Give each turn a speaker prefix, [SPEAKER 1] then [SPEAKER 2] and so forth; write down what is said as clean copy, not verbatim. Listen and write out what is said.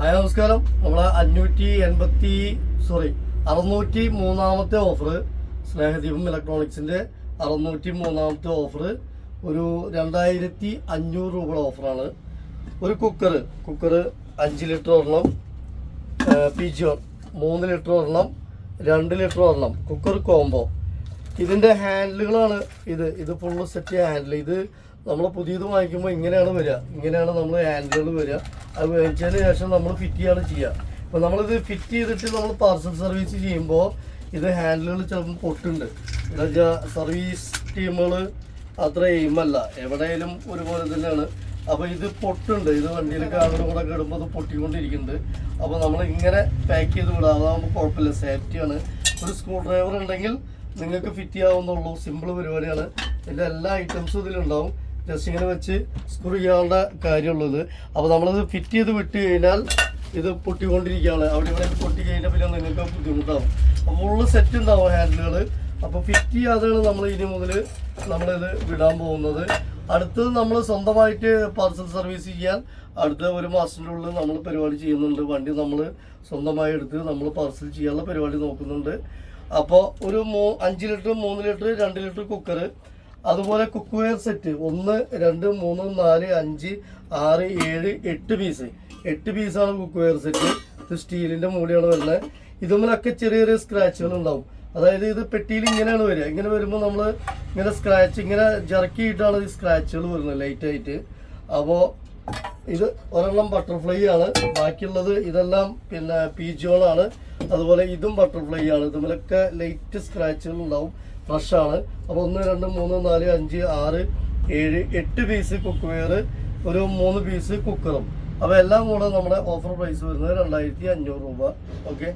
[SPEAKER 1] Hi നമസ്കാരം. നമ്മളെ 603-ാമത്തെ offer, സ്നേഹദീപം ഇലക്ട്രോണിക്സിൻ്റെ 603-ാമത്തെ offer ഒരു 2500 രൂപയുടെ ഓഫറാണ്. ഒരു കുക്കർ 5 ലിറ്റർ ഒരെണ്ണം, പിജിയോൺ 3 ലിറ്റർ ഒരെണ്ണം, 2 ലിറ്റർ ഒരെണ്ണം, കുക്കർ കോംബോ. ഇതിൻ്റെ ഹാൻഡിലുകളാണ് ഇത് ഫുള്ള് സെറ്റ് ഹാൻഡിൽ. ഇത് നമ്മൾ പുതിയത് വാങ്ങിക്കുമ്പോൾ ഇങ്ങനെയാണ് വരിക, ഇങ്ങനെയാണ് നമ്മൾ ഹാൻഡിലുകൾ വരിക. അത് മേടിച്ചതിന് ശേഷം നമ്മൾ ഫിറ്റ് ചെയ്യാണ് ചെയ്യുക. അപ്പോൾ നമ്മളിത് ഫിറ്റ് ചെയ്തിട്ട് നമ്മൾ പാർസൽ സർവീസ് ചെയ്യുമ്പോൾ ഇത് ഹാൻഡിലുകൾ ചിലപ്പോൾ പൊട്ടുണ്ട്. സർവീസ് ടീമുകൾ അത്ര എയിമല്ല, എവിടെയെങ്കിലും ഒരുപോലെ തന്നെയാണ്. അപ്പോൾ ഇത് പൊട്ടുണ്ട്. ഇത് വണ്ടിയിലേക്ക് അങ്ങോട്ടും കൂടെ ഇടുമ്പോൾ അത് പൊട്ടിക്കൊണ്ടിരിക്കുന്നുണ്ട്. അപ്പോൾ നമ്മൾ ഇങ്ങനെ പാക്ക് ചെയ്ത് വിടാം, അതാകുമ്പോൾ കുഴപ്പമില്ല, സേഫ്റ്റിയാണ്. ഒരു സ്ക്രൂ ഡ്രൈവർ ഉണ്ടെങ്കിൽ നിങ്ങൾക്ക് ഫിറ്റ് ചെയ്യാവുന്നുള്ളൂ. സിമ്പിൾ പരിപാടിയാണ്. ഇതിൻ്റെ എല്ലാ ഐറ്റംസും ഇതിലുണ്ടാവും. ജസ്റ്റ് ഇങ്ങനെ വെച്ച് സ്ക്രൂ ചെയ്യാനുള്ള കാര്യമുള്ളത്. അപ്പോൾ നമ്മളത് ഫിറ്റ് ചെയ്ത് വിട്ട് കഴിഞ്ഞാൽ ഇത് പൊട്ടിക്കൊണ്ടിരിക്കുകയാണ്. അവിടെ ഇവിടെ പൊട്ടി കഴിഞ്ഞാൽ പിന്നെ നിങ്ങൾക്ക് ബുദ്ധിമുട്ടാവും. അപ്പോൾ ഫുള്ള് സെറ്റ് ഉണ്ടാവും ഹാൻഡിലുകൾ. അപ്പോൾ ഫിറ്റ് ചെയ്യാതെയാണ് നമ്മൾ ഇനി മുതൽ നമ്മളിത് വിടാൻ പോകുന്നത്. അടുത്തത് നമ്മൾ സ്വന്തമായിട്ട് പാർസൽ സർവീസ് ചെയ്യാൻ അടുത്ത ഒരു മാസത്തിൻ്റെ ഉള്ളിൽ നമ്മൾ പരിപാടി ചെയ്യുന്നുണ്ട്. വണ്ടി നമ്മൾ സ്വന്തമായി എടുത്ത് നമ്മൾ പാർസൽ ചെയ്യാനുള്ള പരിപാടി നോക്കുന്നുണ്ട്. അപ്പോൾ ഒരു 5 ലിറ്റർ, 3 ലിറ്റർ, 2 ലിറ്റർ കുക്കർ, അതുപോലെ കുക്ക് വെയർ സെറ്റ് 1, 2, 3, 4, 5, 6, 7, 8 പീസ്. 8 പീസാണ് കുക്ക് വെയർ സെറ്റ്. ഇത് സ്റ്റീലിൻ്റെ മൂടിയാണ് വരുന്നത്. ഇതുമൊക്കെ ചെറിയ ചെറിയ സ്ക്രാച്ചുകൾ ഉണ്ടാവും. അതായത് ഇത് പെട്ടിയിൽ ഇങ്ങനെയാണ് വരിക. ഇങ്ങനെ വരുമ്പോൾ നമ്മൾ ഇങ്ങനെ സ്ക്രാച്ച് ഇങ്ങനെ ജറക്കിയിട്ടാണ് ഈ സ്ക്രാച്ചുകൾ വരുന്നത് ലൈറ്റായിട്ട്. അപ്പോൾ ഇത് ഒരെണ്ണം ബട്ടർഫ്ലൈ ആണ്. ബാക്കിയുള്ളത് ഇതെല്ലാം പിന്നെ പിജിയോണാണ്. അതുപോലെ ഇതും ബട്ടർഫ്ലൈ ആണ്. ഇതുമൊക്കെ ലൈറ്റ് സ്ക്രാച്ചുകൾ ഉണ്ടാവും. ഫ്രഷാണ്. അപ്പോൾ 1, 2, 3, 4, 5, 6, 7, 8 പീസ് കുക്ക് വെയർ, ഒരു 3 പീസ് കുക്കറും. അപ്പോൾ എല്ലാം കൂടെ നമ്മുടെ ഓഫർ പ്രൈസ് വരുന്നത് 2500 രൂപ. ഓക്കെ.